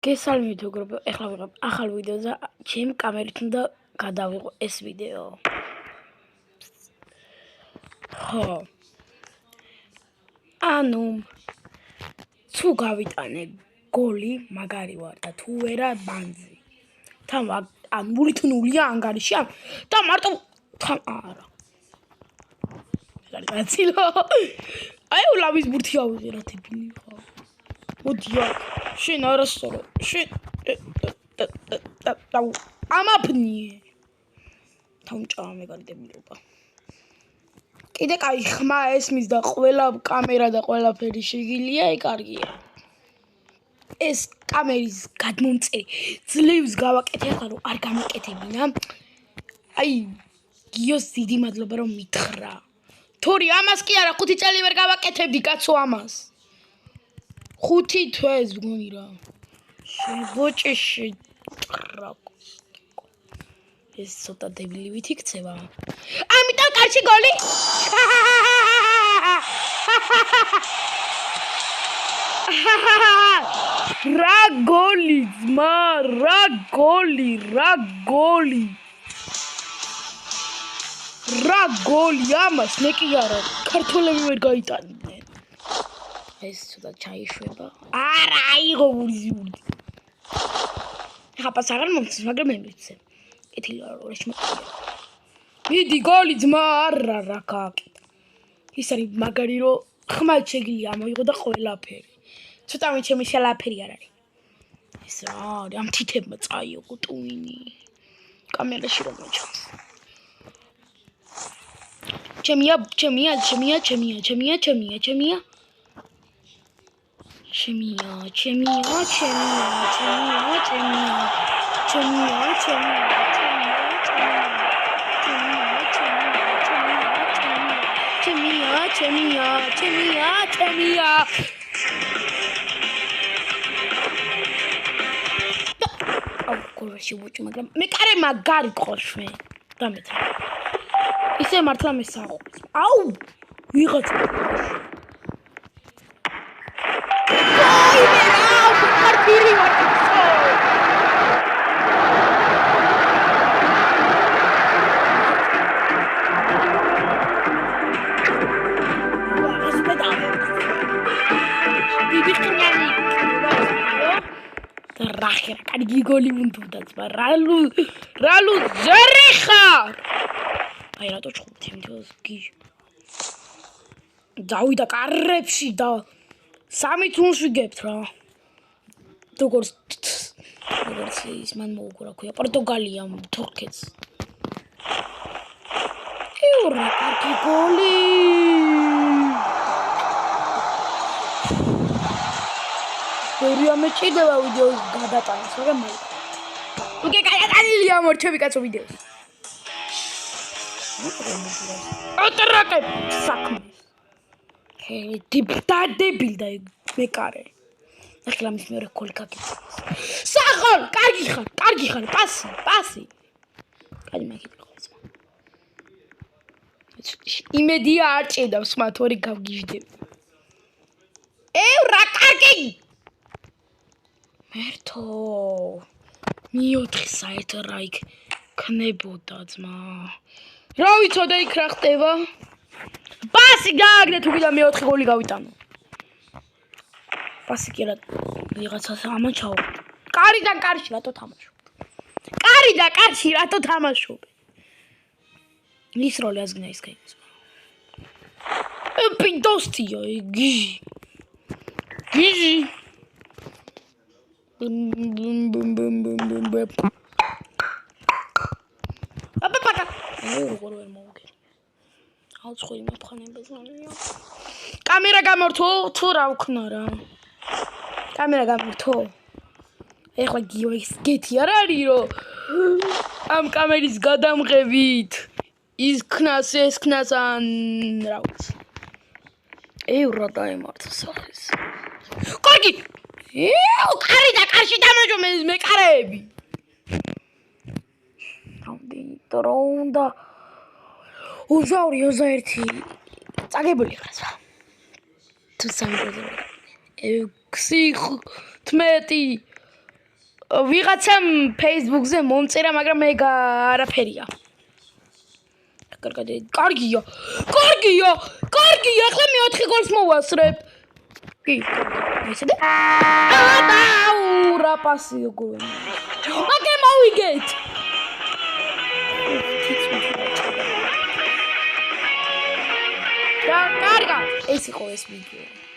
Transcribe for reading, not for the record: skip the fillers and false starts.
გესალმებით მეგობრებო, ეხლა ვიღებ ახალ ვიდეოზე, ჩემი კამერით უნდა გადავიღო ეს ვიდეო. ხო. ანუ თუ გავიტანე გოლი, მაგარი ვარ და თუ ვერა ბანძი. თან ან 0-0-ია ანგარიში და მარტო თან არა. გაცილო. აი ულამის ბურთი ავიღე რა თებილი ხო. მოდია. შენ არასწორო. შენ ამაფნიე. თავჭაა მეგარი დებილობა. კიდე კაი ხმა ესმის და ყველა კამერა და ყველაფერი შეგილია, კარგია. ეს კამერის გადმომწერი ძლივს გავაკეთე, ახლა რომ არ გამეკეთებინა. აი გიოს დიდი მადლობა რომ მითხრა. თორი ამას კი არა 5 წელი ვერ გავაკეთებდი კაცო ამას. 5 თვეს გონი რა. შებოჭეში ტრაკო. ეს ცოტა დებილივით იქცევა. ამიტომ კარში გოლი. რა გოლი ძმა, რა გოლი. რა გოლი ამას მე კი არა ქართველები ვერ გაიტანდნენ. ეს ცოტა ჩაიშვება. არა აიღო ურიზი. ხა პას აღარ მომწონს, მაგრამ მე მიცემ. კეთილი არ ვარ შემოწია. მიდი გოლი ძმა, არა რა გააკეთა. ის არის მაგარი რომ ხმად შეგიძლია მოიღო და ყველაფერი. ცოტა მე ჩემი შელაფერი არ არის. ეს რა არის ამ თითებმა წაიღო ტუინი. კამერაში რომ მოჩანს. ჩემია. გოლში ვუჭი, მაგრამ მე კარე მაგარი ყოშვე. დამეცა. ისე მართლა მე საყურს. აუ! ვიღაცა. აი მე რა, პარტირი ვარ. რახე რა კარგი გოლი უნდა ძმა რალუ ზერი ხარ აი რატო ჩხუბთი მთელს გიჟ დავიდა კარებში და 3 თუნს ვიგებთ რა როგორც ის მან მოუგურა ქვია პორტუგალიამ თურქეთს ეურა კარგი გოლი ვერია მეჭირდება ვიდეოს გადატანას, მაგრამ მაინც. უკვე გადატანილია მორჩები კაცო ვიდეოს. ოტრაკე საქმე. დებილ და მეკარე. ახლა მის მეორე გოლი გაკეთე. საღოლ, კარგი ხარ, პასი. კაი მეკითხავს. იმედია არ ჭედავს მათორი გავგიჟდები. რა კარგი მერთო მიოთხი საერთო რა იქ ქნებოდა ძმა რა ვიცოდა იქ რა ხდება პასი გააგდე თუ კიდე მეოთხე გოლი გავიტანო პასი კი რა ვიღაცას ამან ჩაუ კარიდან კარში რატო თამაშობ ის როლი აზგნა ის კაი პინდოსტია გიჟი კამერა გამორთო თუ რა ვქნა რა კამერა გამორთო ეხლა გიო ის გეთი არ არის რომ ამ კამერის გადამღებით ის ქნას ან რა ვიცი რა დაემართა სახეს კარგი კარი და კარში დამეჯო მე კარები. რამდენი დრო უნდა 21 წაგებული ხაზა. თუ სამი 6 11 ვიღაცამ Facebook-ზე მომწერა, მაგრამ მე არაფერია. კარგია. ახლა მე 4 გოლს მოვასწრებ. კი. ისედე? რა პასი გოლი. მაგე მოვიგეთ. კარგა. ეს იყო ეს ვიდეო.